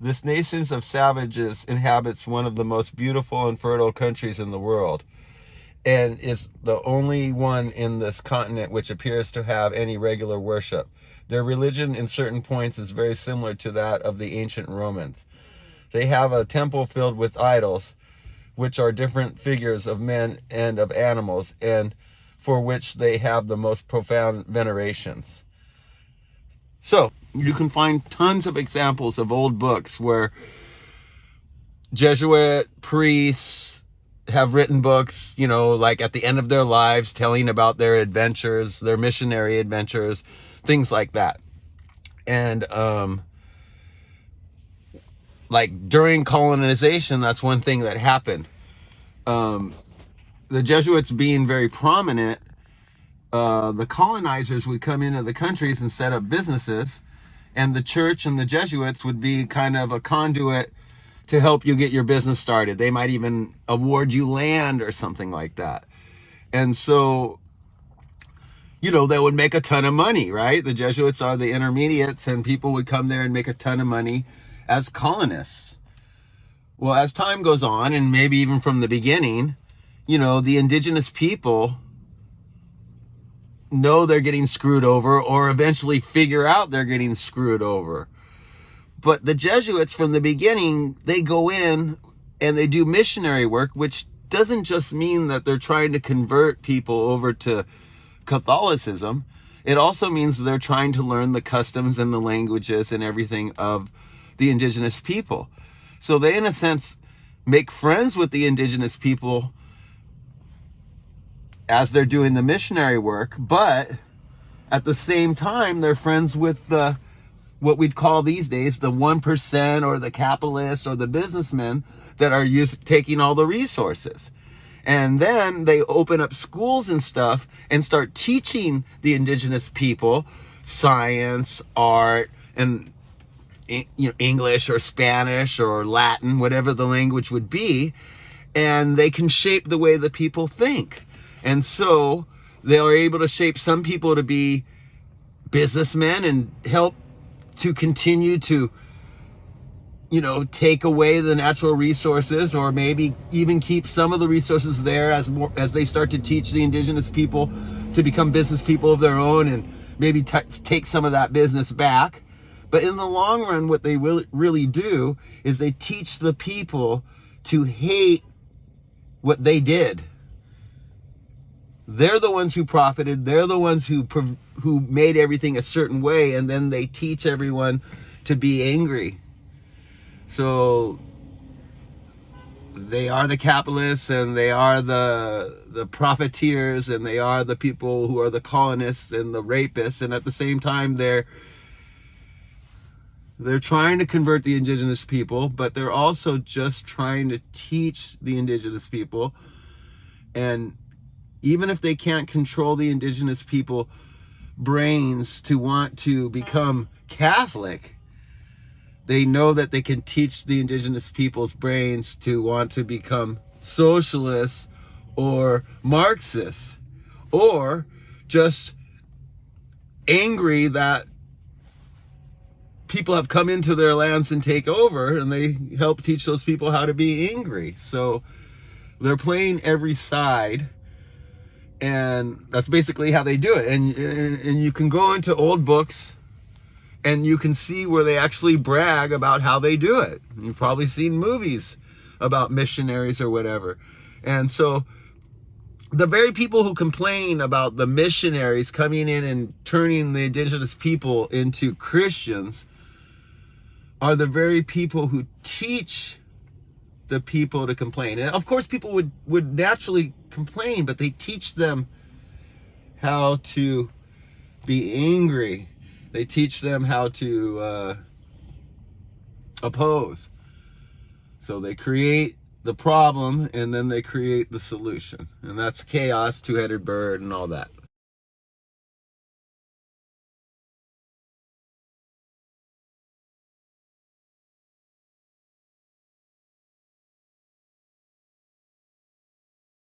This nation of savages inhabits one of the most beautiful and fertile countries in the world, and is the only one in this continent which appears to have any regular worship. Their religion in certain points is very similar to that of the ancient Romans. They have a temple filled with idols, which are different figures of men and of animals, and for which they have the most profound venerations. So, you can find tons of examples of old books where Jesuit priests have written books, like at the end of their lives, telling about their adventures, their missionary adventures, things like that. And, like during colonization, that's one thing that happened. The Jesuits being very prominent, the colonizers would come into the countries and set up businesses, and the church and the Jesuits would be kind of a conduit to help you get your business started. They might even award you land or something like that. And so, they would make a ton of money, right? The Jesuits are the intermediates, and people would come there and make a ton of money as colonists. Well, as time goes on, and maybe even from the beginning, the indigenous people know they're getting screwed over, or eventually figure out they're getting screwed over. But the Jesuits from the beginning, they go in and they do missionary work, which doesn't just mean that they're trying to convert people over to Catholicism. It also means they're trying to learn the customs and the languages and everything of the indigenous people. So they, in a sense, make friends with the indigenous people as they're doing the missionary work, but at the same time, they're friends with what we'd call these days the 1%, or the capitalists, or the businessmen that are taking all the resources. And then they open up schools and stuff and start teaching the indigenous people science, art, and English or Spanish or Latin, whatever the language would be, and they can shape the way the people think. And so they are able to shape some people to be businessmen and help to continue to, take away the natural resources, or maybe even keep some of the resources there as they start to teach the indigenous people to become business people of their own, and maybe take some of that business back. But in the long run, what they really do is they teach the people to hate what they did. They're the ones who profited. They're the ones who made everything a certain way, and then they teach everyone to be angry. So they are the capitalists, and they are the profiteers, and they are the people who are the colonists and the rapists, and at the same time they're trying to convert the indigenous people, but they're also just trying to teach the indigenous people. And even if they can't control the indigenous people brains to want to become Catholic, they know that they can teach the indigenous people's brains to want to become socialists or Marxists, or just angry that people have come into their lands and take over, and they help teach those people how to be angry. So they're playing every side, and that's basically how they do it. And you can go into old books and you can see where they actually brag about how they do it. You've probably seen movies about missionaries or whatever. And so the very people who complain about the missionaries coming in and turning the indigenous people into Christians are the very people who teach the people to complain. And of course people would naturally complain, but they teach them how to be angry. They teach them how to oppose. So they create the problem, and then they create the solution. And that's chaos, two-headed bird, and all that.